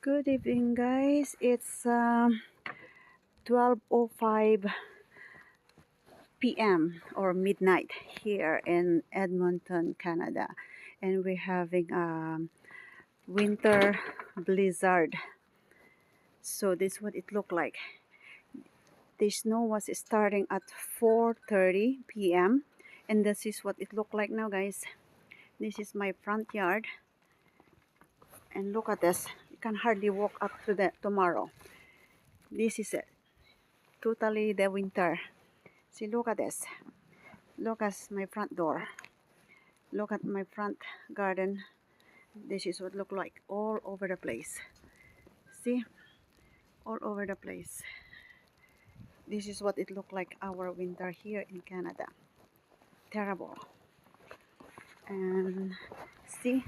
Good evening, guys. It's 12:05 p.m. or midnight here in Edmonton, Canada, and we're having a winter blizzard. So this is what it looked like. The snow was starting at 4:30 p.m. and this is what it looked like now, guys. This is my front yard, and look at this. You can hardly walk up to the tomorrow. This is it. Totally the winter. See, look at this. Look at my front door. Look at my front garden. This is what it look like all over the place. See? All over the place. This is what it looked like our winter here in Canada. Terrible. And see,